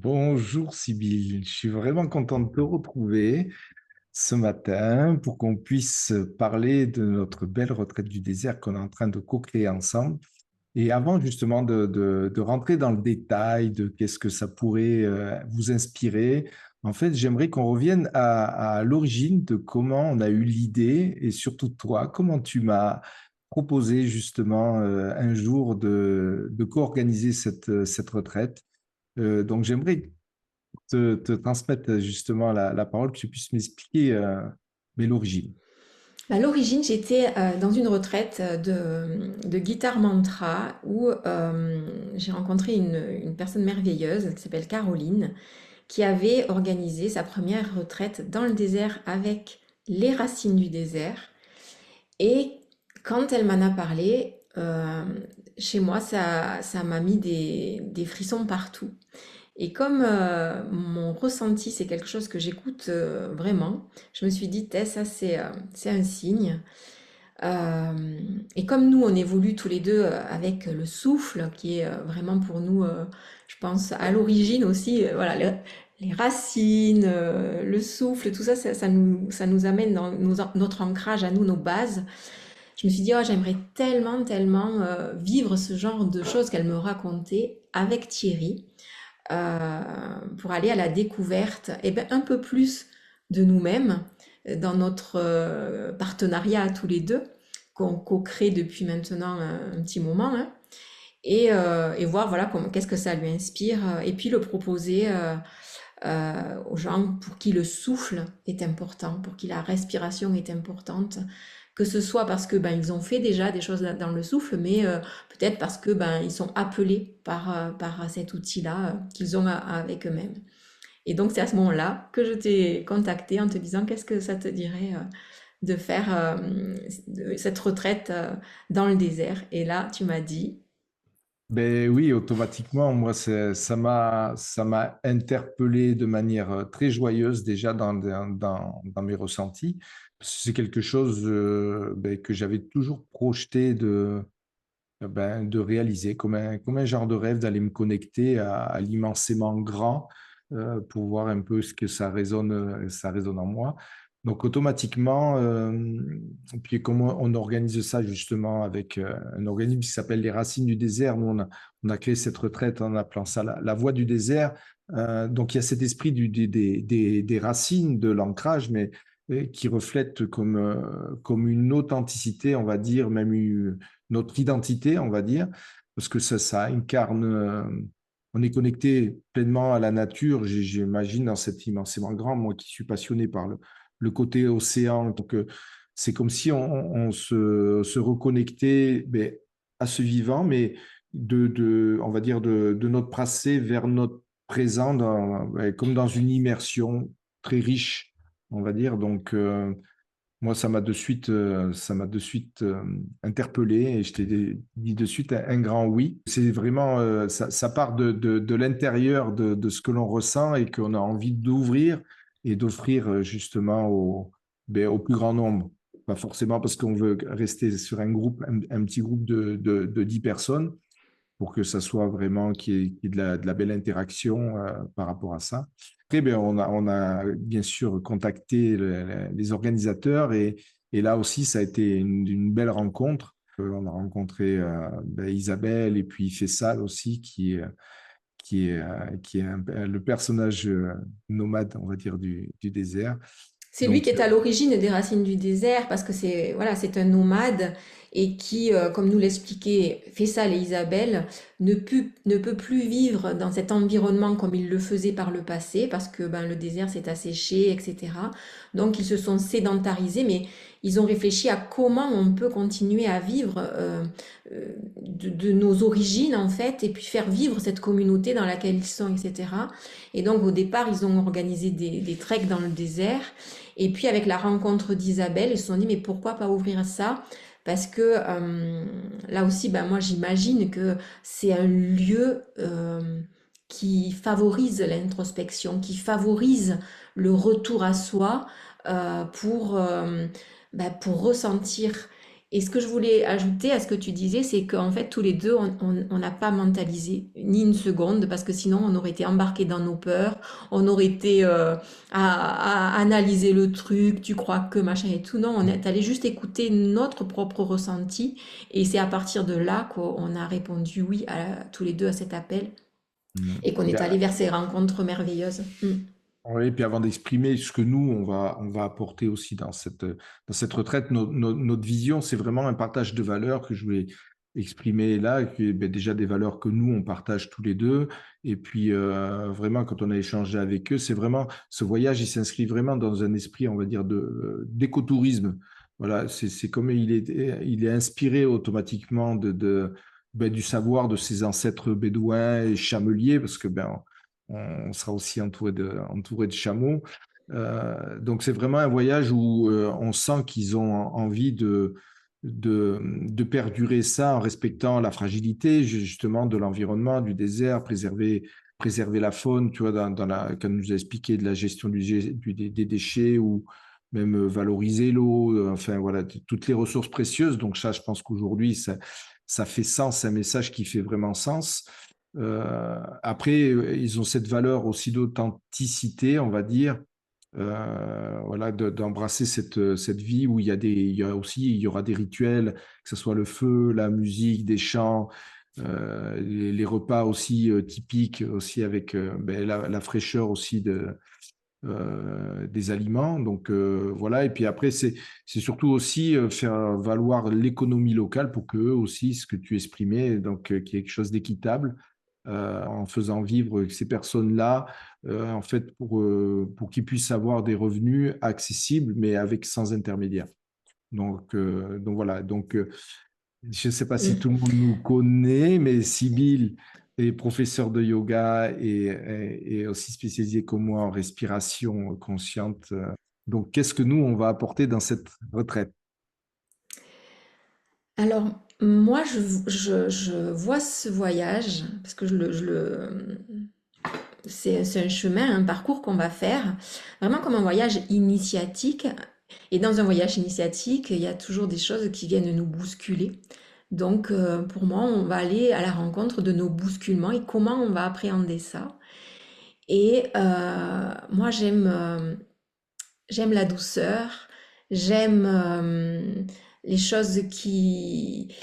Bonjour Sybille, je suis vraiment content de te retrouver ce matin pour qu'on puisse parler de notre belle retraite du désert qu'on est en train de co-créer ensemble. Et avant justement de rentrer dans le détail de qu'est-ce que ça pourrait vous inspirer, en fait, j'aimerais qu'on revienne à l'origine de comment on a eu l'idée et surtout toi, comment tu m'as proposé justement un jour de co-organiser cette retraite. Donc j'aimerais te transmettre justement la parole, que tu puisses m'expliquer mais l'origine. À l'origine, j'étais dans une retraite de guitare mantra où j'ai rencontré une personne merveilleuse qui s'appelle Caroline, qui avait organisé sa première retraite dans le désert avec les racines du désert. Et quand elle m'en a parlé, chez moi, ça m'a mis des frissons partout. Et comme mon ressenti, c'est quelque chose que j'écoute vraiment, je me suis dit, Tess, ça c'est un signe. Et comme nous, on évolue tous les deux avec le souffle, qui est vraiment pour nous, je pense, à l'origine aussi, voilà, les racines, le souffle, tout ça, ça nous amène dans notre ancrage à nous, nos bases. Je me suis dit, oh, j'aimerais tellement, tellement vivre ce genre de choses qu'elle me racontait avec Thierry euh, pour aller à la découverte et ben, un peu plus de nous-mêmes dans notre partenariat à tous les deux qu'on co-crée depuis maintenant un petit moment, hein, et voir voilà qu'est-ce que ça lui inspire et puis le proposer aux gens pour qui le souffle est important, pour qui la respiration est importante, que ce soit parce que ben ils ont fait déjà des choses dans le souffle, mais peut-être parce que ben ils sont appelés par cet outil-là qu'ils ont avec eux-mêmes. Et donc c'est à ce moment-là que je t'ai contacté en te disant qu'est-ce que ça te dirait de faire cette retraite dans le désert. Et là tu m'as dit, Ben oui, automatiquement, moi, ça m'a interpellé de manière très joyeuse déjà dans mes ressentis. Parce que c'est quelque chose ben, que j'avais toujours projeté de réaliser comme un genre de rêve, d'aller me connecter à l'immensément grand pour voir un peu ce que ça résonne en moi. Donc automatiquement, puis comment on organise ça justement avec un organisme qui s'appelle les Racines du désert. Nous, on a créé cette retraite en appelant ça la Voie du désert. Donc il y a cet esprit des racines, de l'ancrage, mais qui reflète comme une authenticité, on va dire, même notre identité, on va dire, parce que ça incarne, on est connecté pleinement à la nature, j'imagine, dans cet immensément grand, moi qui suis passionné par le côté océan. Donc, c'est comme si on se reconnectait ben, à ce vivant, mais on va dire, de notre passé vers notre présent, ben, comme dans une immersion très riche, on va dire. Donc, moi, ça m'a de suite interpellé et je t'ai dit de suite un grand oui. C'est vraiment, ça part de l'intérieur de ce que l'on ressent et qu'on a envie d'ouvrir et d'offrir justement au plus grand nombre. Pas forcément parce qu'on veut rester sur un petit groupe de 10 personnes pour que ça soit vraiment qu'il y ait de la belle interaction par rapport à ça. Après, ben, on a bien sûr contacté les organisateurs et là aussi, ça a été une belle rencontre. On a rencontré ben, Isabelle et puis Fessal aussi, qui est le personnage nomade, on va dire, du désert. c'est lui qui Donc, est à l'origine des racines du désert parce que c'est voilà, c'est un nomade et qui, comme nous l'expliquaient Fessal et Isabelle, ne peut plus vivre dans cet environnement comme il le faisait par le passé parce que ben, le désert s'est asséché, etc. Donc ils se sont sédentarisés, mais ils ont réfléchi à comment on peut continuer à vivre de nos origines en fait et puis faire vivre cette communauté dans laquelle ils sont, etc. Et donc au départ, ils ont organisé des treks dans le désert. Et puis avec la rencontre d'Isabelle, ils se sont dit mais pourquoi pas ouvrir ça? Parce que là aussi, ben, moi j'imagine que c'est un lieu qui favorise l'introspection, qui favorise le retour à soi pour ressentir. Et ce que je voulais ajouter à ce que tu disais, c'est qu'en fait, tous les deux, on n'a pas mentalisé ni une seconde, parce que sinon, on aurait été embarqués dans nos peurs, on aurait été à analyser le truc, tu crois que machin et tout. Non, on est allé juste écouter notre propre ressenti, et c'est à partir de là qu'on a répondu oui tous les deux à cet appel, Mm. et qu'on est allé vers ces rencontres merveilleuses. Mm. Oui, et puis avant d'exprimer ce que nous, on va apporter aussi dans cette retraite, notre vision, c'est vraiment un partage de valeurs que je voulais exprimer là, qui est ben, déjà des valeurs que nous, on partage tous les deux. Et puis, vraiment, quand on a échangé avec eux, c'est vraiment, ce voyage, il s'inscrit vraiment dans un esprit, on va dire, d'écotourisme. Voilà, c'est comme il est inspiré automatiquement ben, du savoir de ses ancêtres bédouins et chameliers, parce que ben, on sera aussi entouré de chameaux. Donc c'est vraiment un voyage où on sent qu'ils ont envie de perdurer ça en respectant la fragilité justement de l'environnement, du désert, préserver la faune, tu vois, quand on nous a expliqué de la gestion des déchets ou même valoriser l'eau, enfin voilà, toutes les ressources précieuses. Donc ça, je pense qu'aujourd'hui, ça fait sens, c'est un message qui fait vraiment sens. Après, ils ont cette valeur aussi d'authenticité, on va dire, voilà, d'embrasser cette vie où il y aura des rituels, que ce soit le feu, la musique, des chants, les repas aussi typiques, aussi avec ben, la fraîcheur aussi des aliments. Donc voilà, et puis après, c'est surtout aussi faire valoir l'économie locale pour qu'eux aussi, ce que tu exprimais, donc qu'il y ait quelque chose d'équitable en faisant vivre ces personnes-là, en fait, pour qu'ils puissent avoir des revenus accessibles, mais avec sans intermédiaire. Donc voilà. Donc, je ne sais pas si tout Mm. le monde nous connaît, mais Sybille est professeure de yoga et aussi spécialisée comme moi en respiration consciente. Donc, qu'est-ce que nous, on va apporter dans cette retraite? Alors, moi, je vois ce voyage, parce que c'est un chemin, un parcours qu'on va faire, vraiment comme un voyage initiatique. Et dans un voyage initiatique, il y a toujours des choses qui viennent nous bousculer. Donc, pour moi, on va aller à la rencontre de nos bousculements et comment on va appréhender ça. Et moi, j'aime la douceur, j'aime les choses qui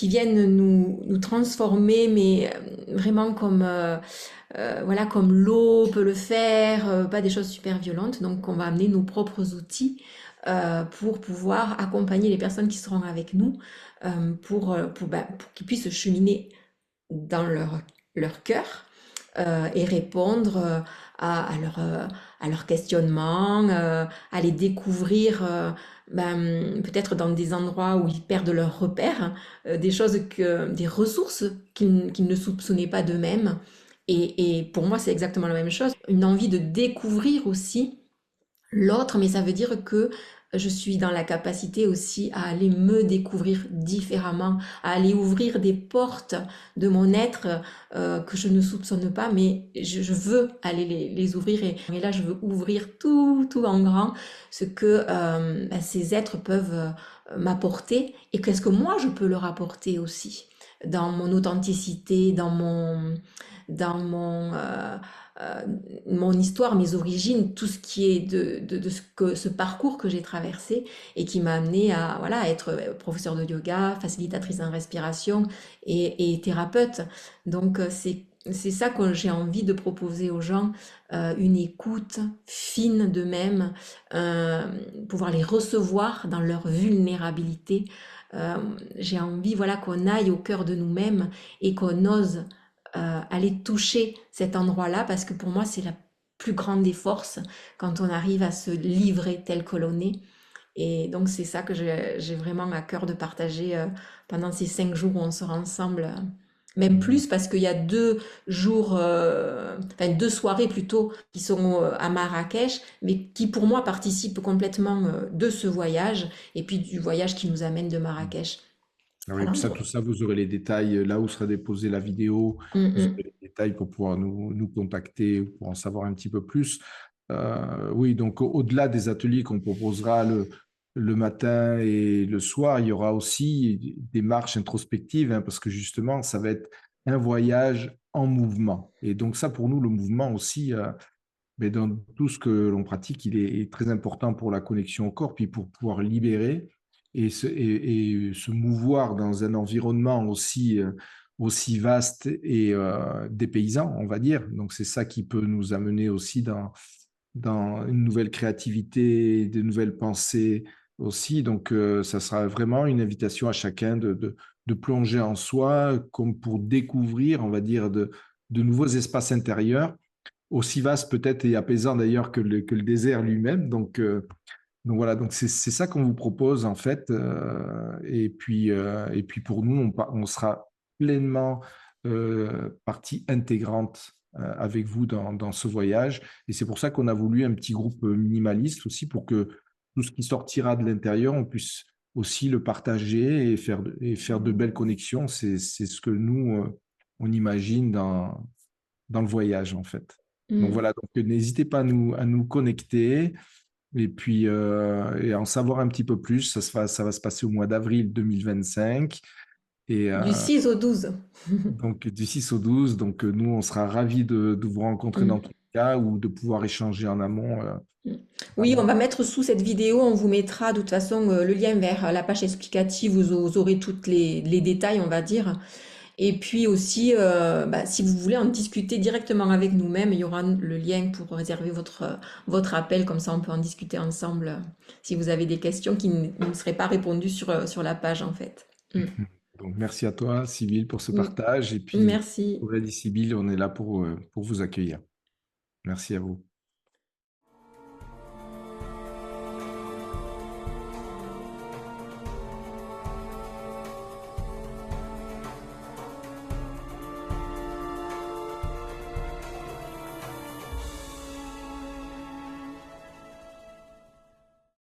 viennent nous transformer, mais vraiment comme, voilà, comme l'eau peut le faire, pas des choses super violentes. Donc, on va amener nos propres outils pour pouvoir accompagner les personnes qui seront avec nous, pour qu'ils puissent cheminer dans leur cœur et répondre à leurs questionnements, à les découvrir peut-être dans des endroits où ils perdent leurs repères, des ressources qu'ils ne soupçonnaient pas d'eux-mêmes. Et pour moi, c'est exactement la même chose. Une envie de découvrir aussi l'autre, mais ça veut dire que je suis dans la capacité aussi à aller me découvrir différemment, à aller ouvrir des portes de mon être que je ne soupçonne pas, mais je veux aller les ouvrir et là je veux ouvrir tout en grand ce que ces êtres peuvent m'apporter et qu'est-ce que moi je peux leur apporter aussi dans mon authenticité, dans mon histoire, mes origines, tout ce qui est de ce parcours que j'ai traversé et qui m'a amené à, voilà, à être professeur de yoga, facilitatrice en respiration et thérapeute. Donc c'est ça que j'ai envie de proposer aux gens, une écoute fine d'eux-mêmes, euh, pouvoir les recevoir dans leur vulnérabilité. J'ai envie, voilà, qu'on aille au cœur de nous-mêmes et qu'on ose aller toucher cet endroit-là parce que pour moi c'est la plus grande des forces quand on arrive à se livrer tel que l'on est. Et donc c'est ça que j'ai vraiment à cœur de partager pendant ces 5 jours où on sera ensemble. Même plus parce qu'il y a 2 jours, enfin 2 soirées plutôt, qui sont à Marrakech, mais qui pour moi participent complètement de ce voyage et puis du voyage qui nous amène de Marrakech. Ah oui, Voilà. puis ça, tout ça, vous aurez les détails là où sera déposée la vidéo. Mm, Vous mm. aurez les détails pour pouvoir nous contacter pour en savoir un petit peu plus. Oui, donc au-delà des ateliers qu'on proposera, le matin et le soir, il y aura aussi des marches introspectives, hein, parce que justement, ça va être un voyage en mouvement. Et donc ça, pour nous, le mouvement aussi, mais dans tout ce que l'on pratique, est très important pour la connexion au corps, puis pour pouvoir libérer et se mouvoir dans un environnement aussi vaste et dépaysant, on va dire. Donc c'est ça qui peut nous amener aussi dans une nouvelle créativité, de nouvelles pensées aussi. Donc ça sera vraiment une invitation à chacun de plonger en soi, comme pour découvrir, on va dire, de nouveaux espaces intérieurs aussi vaste peut-être et apaisant d'ailleurs que le désert lui-même. Donc voilà, donc c'est ça qu'on vous propose en fait. Et puis pour nous, on sera pleinement partie intégrante avec vous dans ce voyage. Et c'est pour ça qu'on a voulu un petit groupe minimaliste aussi pour que tout ce qui sortira de l'intérieur, on puisse aussi le partager et faire de belles connexions. C'est ce que nous, on imagine dans le voyage, en fait. Donc Mm. voilà, donc n'hésitez pas à nous connecter et puis et en savoir un petit peu plus. Ça va se passer au mois d'avril 2025 et Du 6 au 12. donc du 6 au 12. Donc nous, on sera ravis de vous rencontrer dans tous Mm. les cas ou de pouvoir échanger en amont. Mm. Oui, on Vraiment. va mettre sous cette vidéo, on vous mettra de toute façon le lien vers la page explicative, vous aurez tous les détails, on va dire. Et puis aussi, bah, si vous voulez en discuter directement avec nous-mêmes, il y aura le lien pour réserver votre appel, comme ça on peut en discuter ensemble si vous avez des questions qui ne seraient pas répondues sur la page en fait. Mm. Donc merci à toi, Sybille, pour ce Mm. partage. Et puis, Merci. pour Sybille, on est là pour vous accueillir. Merci à vous.